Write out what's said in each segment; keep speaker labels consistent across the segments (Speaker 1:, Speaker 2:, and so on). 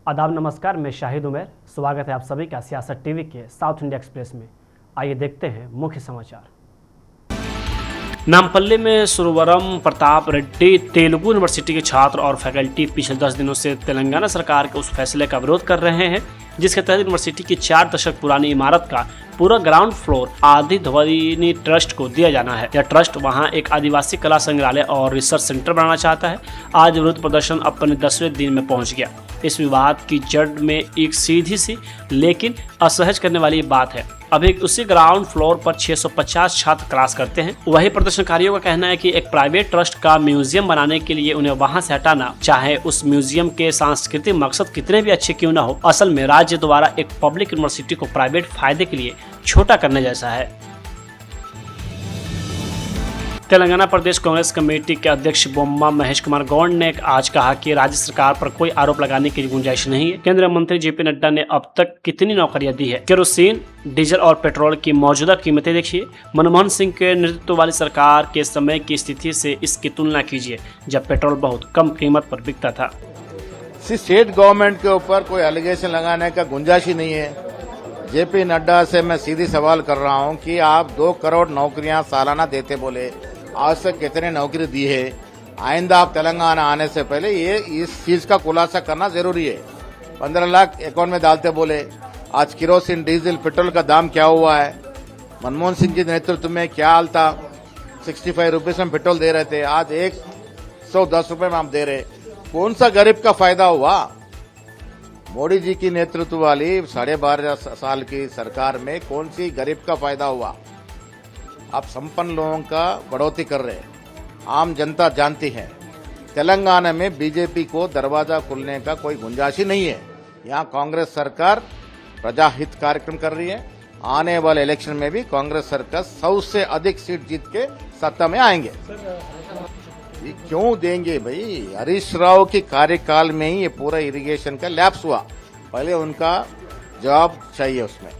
Speaker 1: आदाब नमस्कार, मैं शाहिद उमर। स्वागत है आप सभी का सियासत टीवी के साउथ इंडिया एक्सप्रेस में। आइए देखते हैं मुख्य समाचार। नामपल्ली में सुरवरम प्रताप रेड्डी तेलुगु यूनिवर्सिटी के छात्र और फैकल्टी पिछले 10 दिनों से तेलंगाना सरकार के उस फैसले का विरोध कर रहे हैं जिसके तहत यूनिवर्सिटी की 4 दशक पुरानी इमारत का पूरा ग्राउंड फ्लोर आदि ध्वनि ट्रस्ट को दिया जाना है। यह ट्रस्ट वहां एक आदिवासी कला संग्रहालय और रिसर्च सेंटर बनाना चाहता है। आज विरोध प्रदर्शन अपने 10वें दिन में पहुंच गया। इस विवाद की जड़ में एक सीधी सी लेकिन असहज करने वाली बात है। अभी उसी ग्राउंड फ्लोर पर 650 छात्र क्लास करते हैं। वही प्रदर्शनकारियों का कहना है कि एक प्राइवेट ट्रस्ट का म्यूजियम बनाने के लिए उन्हें वहां से हटाना, चाहे उस म्यूजियम के सांस्कृतिक मकसद कितने भी अच्छे क्यों न हो, असल में राज्य द्वारा एक पब्लिक यूनिवर्सिटी को प्राइवेट फायदे के लिए छोटा करने जैसा है। तेलंगाना प्रदेश कांग्रेस कमेटी के अध्यक्ष बोम्मा महेश कुमार गौड़ ने आज कहा कि राज्य सरकार पर कोई आरोप लगाने की गुंजाइश नहीं है। केंद्रीय मंत्री जेपी नड्डा ने अब तक कितनी नौकरियां दी है। केरोसिन, डीजल और पेट्रोल की मौजूदा कीमतें देखिए। मनमोहन सिंह के नेतृत्व वाली सरकार के समय की स्थिति से इसकी तुलना कीजिए जब पेट्रोल बहुत कम कीमत पर बिकता था।
Speaker 2: स्टेट गवर्नमेंट के ऊपर कोई एलिगेशन लगाने का गुंजाइश ही नहीं है। जेपी नड्डा से मैं सीधी सवाल कर रहा हूं कि आप 2 करोड़ नौकरियां सालाना देते बोले, आज तक कितने नौकरी दी है? आइंदा आप तेलंगाना आने से पहले ये इस चीज का खुलासा करना जरूरी है। 15 लाख अकाउंट में डालते बोले, आज केरोसिन, डीजल, पेट्रोल का दाम क्या हुआ है? मनमोहन सिंह के नेतृत्व में क्या हाल था? 65 रुपीज में पेट्रोल दे रहे थे, आज 110 रुपए में हम दे रहे। कौन सा गरीब का फायदा हुआ? मोदी जी की नेतृत्व वाली 12.5 साल की सरकार में कौन सी गरीब का फायदा हुआ? आप संपन्न लोगों का बढ़ोतरी कर रहे हैं। आम जनता जानती है तेलंगाना में बीजेपी को दरवाजा खुलने का कोई गुंजाइश ही नहीं है। यहाँ कांग्रेस सरकार प्रजाहित कार्यक्रम कर रही है। आने वाले इलेक्शन में भी कांग्रेस सरकार 100 से अधिक सीट जीत के सत्ता में आएंगे। ये क्यों देंगे भाई? हरीश राव के कार्यकाल में ही ये पूरा इरिगेशन का लैप्स हुआ। पहले उनका जवाब चाहिए उसमें।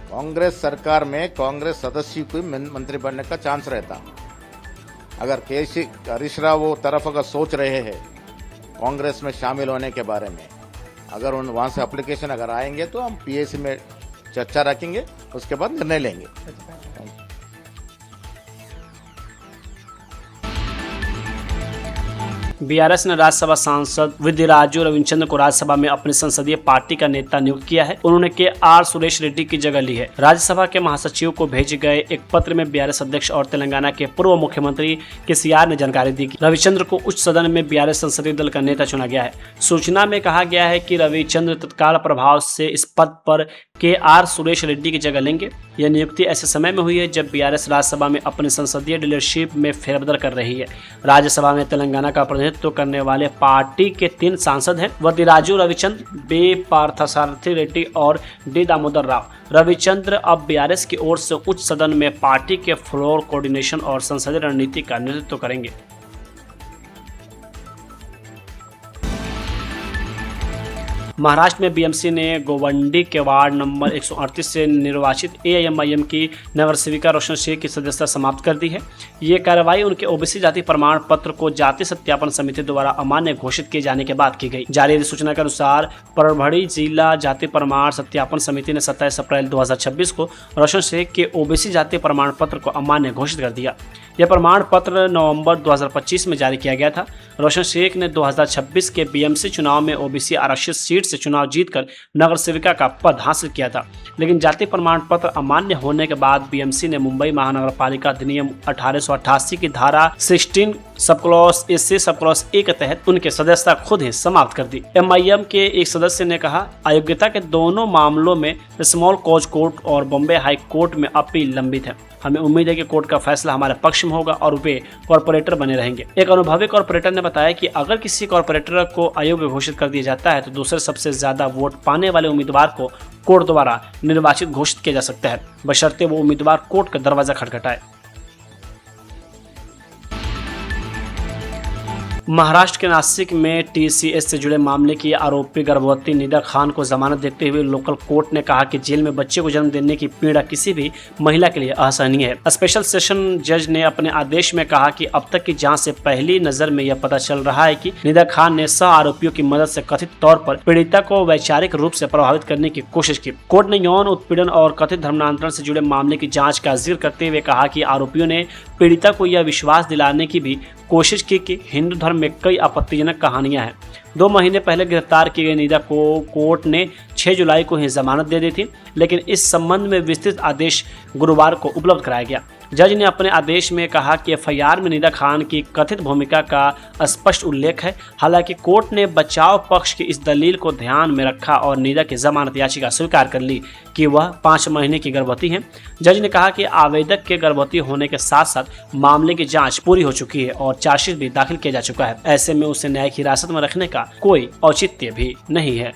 Speaker 2: कांग्रेस सरकार में कांग्रेस सदस्य को मंत्री बनने का चांस रहता। अगर हरीश राव वो तरफ अगर सोच रहे हैं कांग्रेस में शामिल होने के बारे में, अगर वहां से एप्लीकेशन अगर आएंगे तो हम पीएसी में चर्चा रखेंगे, उसके बाद निर्णय लेंगे।
Speaker 1: बीआरएस ने राज्यसभा सांसद विद्यराजू रविचंद्र को राज्यसभा में अपनी संसदीय पार्टी का नेता नियुक्त किया है। उन्होंने के सुरेश रेड्डी की जगह ली है। राज्यसभा के महासचिव को भेजे गए एक पत्र में बीआरएस अध्यक्ष और तेलंगाना के पूर्व मुख्यमंत्री केसीआर ने जानकारी दी कि रविचंद्र को उच्च सदन में बीआरएस संसदीय दल का नेता चुना गया है। सूचना में कहा गया है कि रविचंद्र तत्काल प्रभाव से इस पद पर सुरेश रेड्डी की जगह लेंगे। यह नियुक्ति ऐसे समय में हुई है जब बीआरएस राज्यसभा में अपनी संसदीय लीडरशिप में फेरबदल कर रही है। राज्यसभा में तेलंगाना का प्रतिनिधित्व करने वाले पार्टी के 3 सांसद हैं, वदिराजू रविचंद्र, बी पार्थसारथी रेड्डी और डी दामोदर राव। रविचंद्र अब बीआरएस की ओर से उच्च सदन में पार्टी के फ्लोर कोऑर्डिनेशन और संसदीय रणनीति का नेतृत्व करेंगे। महाराष्ट्र में बीएमसी ने गोवंडी के वार्ड नंबर 138 से निर्वाचित एआईएमआईएम की नगर सेविका रोशन शेख की सदस्यता समाप्त कर दी है। ये कार्रवाई उनके ओबीसी जाति प्रमाण पत्र को जाति सत्यापन समिति द्वारा अमान्य घोषित किए जाने के बाद की गई। जारी अधिसूचना के अनुसार परभणी जिला जाति प्रमाण सत्यापन समिति ने 27 अप्रैल 2026 को रोशन शेख के ओबीसी जाति प्रमाण पत्र को अमान्य घोषित कर दिया। यह प्रमाण पत्र नवंबर 2025 में जारी किया गया था। रोशन शेख ने 2026 के बीएमसी चुनाव में ओबीसी आरक्षित सीट से चुनाव जीतकर नगर सेविका का पद हासिल किया था, लेकिन जाति प्रमाण पत्र अमान्य होने के बाद बीएमसी ने मुंबई महानगर पालिका अधिनियम 1888 की धारा 16 sub clause A sub clause A के तहत उनके सदस्यता खुद ही समाप्त कर दी। एमआईएम के एक सदस्य ने कहा, अयोग्यता के दोनों मामलों में स्मॉल कॉज कोर्ट और बॉम्बे हाई कोर्ट में अपील लंबित है। हमें उम्मीद है कि कोर्ट का फैसला हमारे पक्ष में होगा और वे कॉर्पोरेटर बने रहेंगे। एक अनुभवी कॉर्पोरेटर ने बताया कि अगर किसी कॉर्पोरेटर को अयोग्य घोषित कर दिया जाता है तो दूसरे सबसे ज्यादा वोट पाने वाले उम्मीदवार को कोर्ट द्वारा निर्वाचित घोषित किया जा सकता है, बशर्ते वो उम्मीदवार कोर्ट का दरवाजा खटखटाए। महाराष्ट्र के नासिक में टीसीएस से जुड़े मामले की आरोपी गर्भवती निदा खान को जमानत देते हुए लोकल कोर्ट ने कहा कि जेल में बच्चे को जन्म देने की पीड़ा किसी भी महिला के लिए असहनीय है। स्पेशल सेशन जज ने अपने आदेश में कहा कि अब तक की जांच से पहली नजर में यह पता चल रहा है कि निदा खान ने सह आरोपियों की मदद से कथित तौर पर पीड़िता को वैचारिक रूप से प्रभावित करने की कोशिश की। कोर्ट ने यौन उत्पीड़न और कथित धर्मांतरण से जुड़े मामले की जाँच का जिक्र करते हुए कहा कि आरोपियों ने पीड़िता को यह विश्वास दिलाने की भी कोशिश की कि हिंदू धर्म में कई आपत्तिजनक कहानियां हैं। 2 महीने पहले गिरफ्तार की गई निदा को कोर्ट ने 6 जुलाई को ही जमानत दे दी थी, लेकिन इस संबंध में विस्तृत आदेश गुरुवार को उपलब्ध कराया गया। जज ने अपने आदेश में कहा कि एफआईआर में निदा खान की कथित भूमिका का स्पष्ट उल्लेख है। हालांकि कोर्ट ने बचाव पक्ष की इस दलील को ध्यान में रखा और निदा की जमानत याचिका स्वीकार कर ली कि वह 5 महीने की गर्भवती है। जज ने कहा कि आवेदक के गर्भवती होने के साथ साथ मामले की जांच पूरी हो चुकी है और चार्जशीट भी दाखिल किया जा चुका है। ऐसे में उसे न्यायिक हिरासत में रखने का कोई औचित्य भी नहीं है।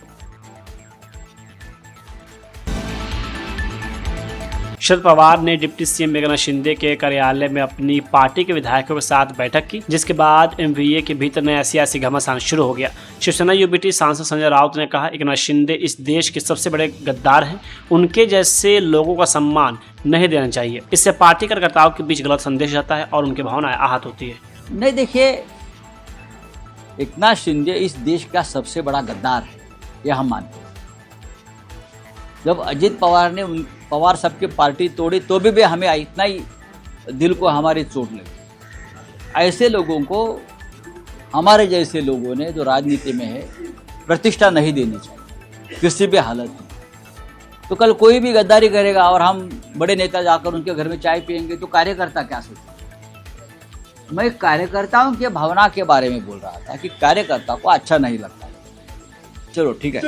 Speaker 1: शरद पवार ने डिप्टी सीएम एकनाथ शिंदे के कार्यालय में अपनी पार्टी के विधायकों के साथ बैठक की, जिसके बाद एमवीए के भीतर नया सियासी घमासान शुरू हो गया। शिवसेना यूबीटी सांसद संजय राउत ने कहा, एकनाथ शिंदे इस देश के सबसे बड़े गद्दार हैं, उनके जैसे लोगों का सम्मान नहीं देना चाहिए। इससे पार्टी कार्यकर्ताओं के बीच गलत संदेश जाता है और उनकी भावनाएं आहत होती है।
Speaker 3: नहीं, देखिए, एकनाथ शिंदे इस देश का सबसे बड़ा गद्दार है, यह हम मानते हैं। जब अजित पवार ने पवार सबके पार्टी तोड़ी तो भी हमें इतना ही दिल को हमारी चोट लगी। ऐसे लोगों को, हमारे जैसे लोगों ने जो राजनीति में है, प्रतिष्ठा नहीं देनी चाहिए किसी भी हालत में। तो कल कोई भी गद्दारी करेगा और हम बड़े नेता जाकर उनके घर में चाय पियेंगे तो कार्यकर्ता क्या सोचेंगे। मैं कार्यकर्ताओं की भावना के बारे में बोल रहा था कि कार्यकर्ता को अच्छा नहीं लगता। चलो ठीक है।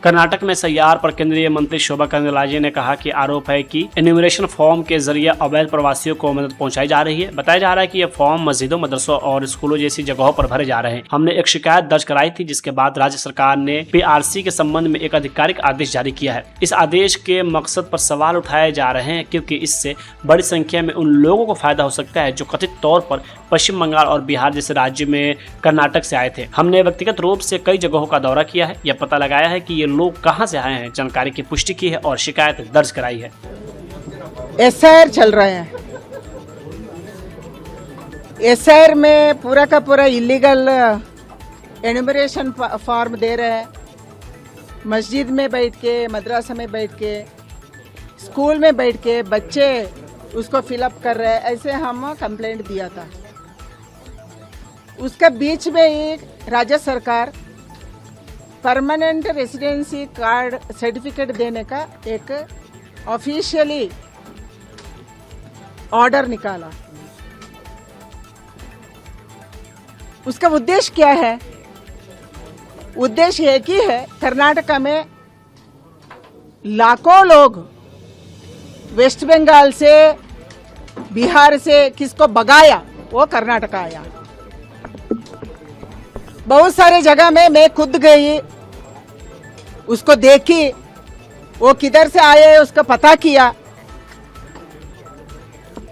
Speaker 1: कर्नाटक में सैयार पर केंद्रीय मंत्री शोभा करंदलाजे ने कहा कि आरोप है कि एन्यूमरेशन फॉर्म के जरिए अवैध प्रवासियों को मदद पहुंचाई जा रही है। बताया जा रहा है कि ये फॉर्म मस्जिदों, मदरसों और स्कूलों जैसी जगहों पर भरे जा रहे हैं। हमने एक शिकायत दर्ज कराई थी, जिसके बाद राज्य सरकार ने पीआरसी के संबंध में एक आधिकारिक आदेश जारी किया है। इस आदेश के मकसद पर सवाल उठाए जा रहे हैं, क्योंकि इससे बड़ी संख्या में उन लोगों को फायदा हो सकता है जो कथित तौर पर पश्चिम बंगाल और बिहार जैसे राज्य में कर्नाटक से आए थे। हमने व्यक्तिगत रूप से कई जगहों का दौरा किया है, यह पता लगाया है कि ये लोग कहां से आए हैं, जानकारी की पुष्टि की है और शिकायत दर्ज कराई है।
Speaker 4: एसआईआर चल रहे हैं। एसआईआर में पूरा का पूरा इलीगल एन्यूमरेशन फॉर्म दे रहे हैं। मस्जिद में बैठ के, मदरसा में बैठ के, स्कूल में बैठ के बच्चे उसको फिलअप कर रहे हैं। ऐसे हम कंप्लेंट दिया था। उसका बीच में एक राज्य सरकार परमानेंट रेसिडेंसी कार्ड सर्टिफिकेट देने का एक ऑफिशियली ऑर्डर निकाला। उसका उद्देश्य क्या है? उद्देश्य एक ही है, कर्नाटका में लाखों लोग वेस्ट बंगाल से, बिहार से किसको भगाया, वो कर्नाटका आया। बहुत सारे जगह में मैं खुद गई, उसको देखी, वो किधर से आए उसका पता किया,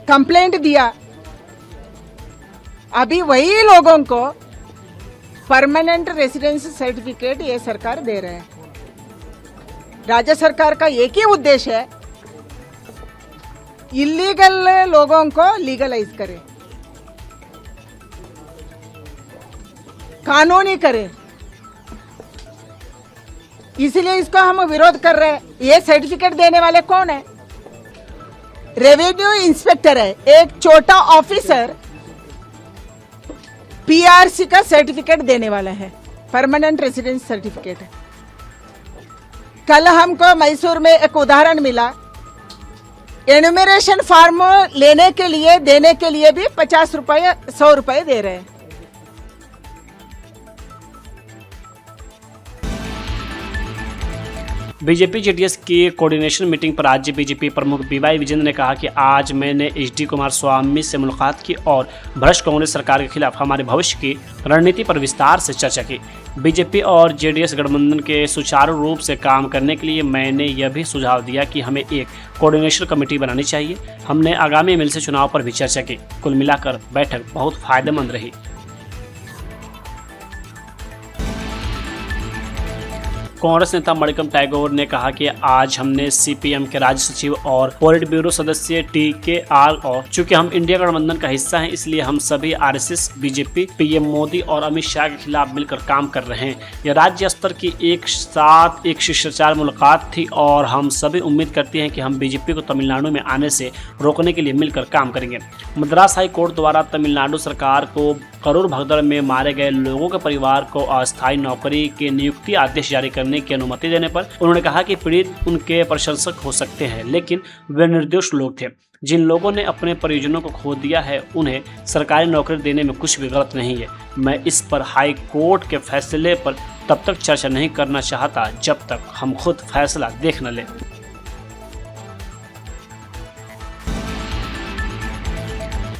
Speaker 4: कंप्लेंट दिया। अभी वही लोगों को परमानेंट रेसिडेंसी सर्टिफिकेट ये सरकार दे रहे हैं। राज्य सरकार का एक ही उद्देश्य है, इलीगल लोगों को लीगलाइज करे, कानूनी करे। इसलिए इसको हम विरोध कर रहे हैं। ये सर्टिफिकेट देने वाले कौन है? रेवेन्यू इंस्पेक्टर है, एक छोटा ऑफिसर पीआरसी का सर्टिफिकेट देने वाला है, परमानेंट रेसिडेंस सर्टिफिकेट है। कल हमको मैसूर में एक उदाहरण मिला, एन्यूमरेशन फॉर्म लेने के लिए, देने के लिए भी 50 रुपए, 100 रुपए दे रहे हैं।
Speaker 1: बीजेपी जेडीएस की कोऑर्डिनेशन मीटिंग पर राज्य बीजेपी प्रमुख बीवाई विजेंद्र ने कहा कि आज मैंने एचडी कुमारस्वामी से मुलाकात की और भ्रष्ट कांग्रेस सरकार के खिलाफ हमारे भविष्य की रणनीति पर विस्तार से चर्चा की। बीजेपी और जेडीएस गठबंधन के सुचारू रूप से काम करने के लिए मैंने यह भी सुझाव दिया कि हमें एक कोऑर्डिनेशन कमेटी बनानी चाहिए। हमने आगामी एमएलसी चुनाव पर भी चर्चा की। कुल मिलाकर बैठक बहुत फायदेमंद रही। कांग्रेस नेता मणिकम टैगोर ने कहा कि आज हमने सीपीएम के राज्य सचिव और पोलिट ब्यूरो सदस्य टीकेआर और चूंकि हम इंडिया गठबंधन का हिस्सा हैं इसलिए हम सभी आरएसएस, बीजेपी, पीएम मोदी और अमित शाह के खिलाफ मिलकर काम कर रहे हैं। यह राज्य स्तर की एक शिष्टाचार मुलाकात थी और हम सभी उम्मीद करते हैं कि हम बीजेपी को तमिलनाडु में आने से रोकने के लिए मिलकर काम करेंगे। मद्रास हाई कोर्ट द्वारा तमिलनाडु सरकार को करूर भगदड़ में मारे गए लोगों के परिवार को अस्थायी नौकरी के नियुक्ति आदेश जारी करने की अनुमति देने पर उन्होंने कहा कि पीड़ित उनके प्रशंसक हो सकते हैं लेकिन वे निर्दोष लोग थे। जिन लोगों ने अपने परिजनों को खो दिया है उन्हें सरकारी नौकरी देने में कुछ भी गलत नहीं है। मैं इस पर हाई कोर्ट के फैसले पर तब तक चर्चा नहीं करना चाहता जब तक हम खुद फैसला देख न लें।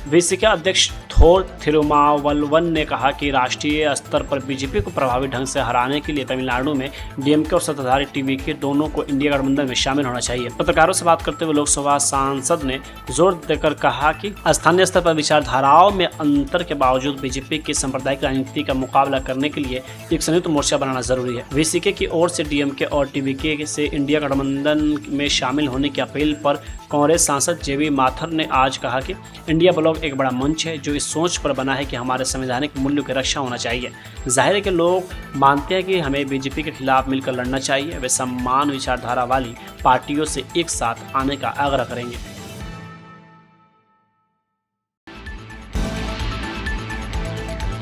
Speaker 1: वीसीके अध्यक्ष थोर थिरुमावलवन ने कहा कि राष्ट्रीय स्तर पर बीजेपी को प्रभावी ढंग से हराने के लिए तमिलनाडु में डीएमके और सत्ताधारी टीवीके दोनों को इंडिया गठबंधन में शामिल होना चाहिए। पत्रकारों से बात करते हुए लोकसभा सांसद ने जोर देकर कहा कि स्थानीय स्तर पर विचारधाराओं में अंतर के बावजूद बीजेपी की सांप्रदायिक राजनीति का मुकाबला करने के लिए एक संयुक्त मोर्चा बनाना जरूरी है। वीसीके की ओर से डीएमके और टीवीके से इंडिया गठबंधन में शामिल होने की अपील पर कांग्रेस सांसद जेबी माथर ने आज कहा कि इंडिया ब्लॉक एक बड़ा मंच है जो इस सोच पर बना है कि हमारे संवैधानिक मूल्यों की रक्षा होना चाहिए। जाहिर है कि लोग मानते हैं कि हमें बीजेपी के खिलाफ मिलकर लड़ना चाहिए। वे समान विचारधारा वाली पार्टियों से एक साथ आने का आग्रह करेंगे।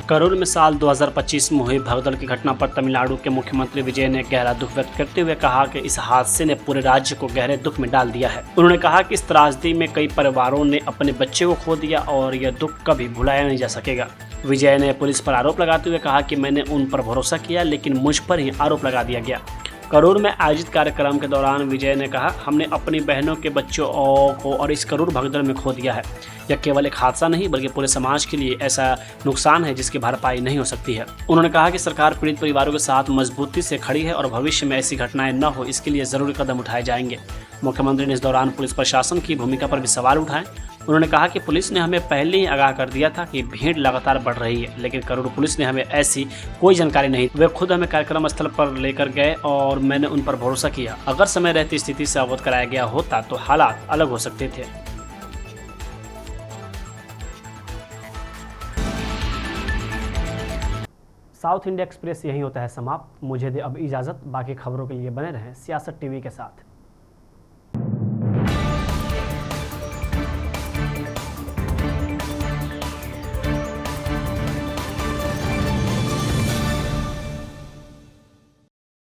Speaker 1: करूर में साल 2025 में हुई भगदड़ की घटना पर तमिलनाडु के मुख्यमंत्री विजय ने गहरा दुख व्यक्त करते हुए कहा कि इस हादसे ने पूरे राज्य को गहरे दुख में डाल दिया है। उन्होंने कहा कि इस त्रासदी में कई परिवारों ने अपने बच्चे को खो दिया और यह दुख कभी भुलाया नहीं जा सकेगा। विजय ने पुलिस पर आरोप लगाते हुए कहा कि मैंने उन पर भरोसा किया लेकिन मुझ पर ही आरोप लगा दिया गया। करूर में आयोजित कार्यक्रम के दौरान विजय ने कहा, हमने अपनी बहनों के बच्चों को और इस करूर भगदड़ में खो दिया है। यह केवल एक हादसा नहीं बल्कि पूरे समाज के लिए ऐसा नुकसान है जिसकी भरपाई नहीं हो सकती है। उन्होंने कहा कि सरकार पीड़ित परिवारों के साथ मजबूती से खड़ी है और भविष्य में ऐसी घटनाएं न हो इसके लिए जरूरी कदम उठाए जाएंगे। मुख्यमंत्री ने इस दौरान पुलिस प्रशासन की भूमिका पर भी सवाल उठाए। उन्होंने कहा कि पुलिस ने हमें पहले ही आगाह कर दिया था कि भीड़ लगातार बढ़ रही है लेकिन करूर पुलिस ने हमें ऐसी कोई जानकारी नहीं। वे खुद हमें कार्यक्रम स्थल पर लेकर गए और मैंने उन पर भरोसा किया। अगर समय रहती स्थिति से अवगत कराया गया होता तो हालात अलग हो सकते थे। साउथ इंडिया एक्सप्रेस यही होता है समाप्त। मुझे दे अब इजाज़त। बाकी खबरों के लिए बने रहें सियासत टीवी के साथ।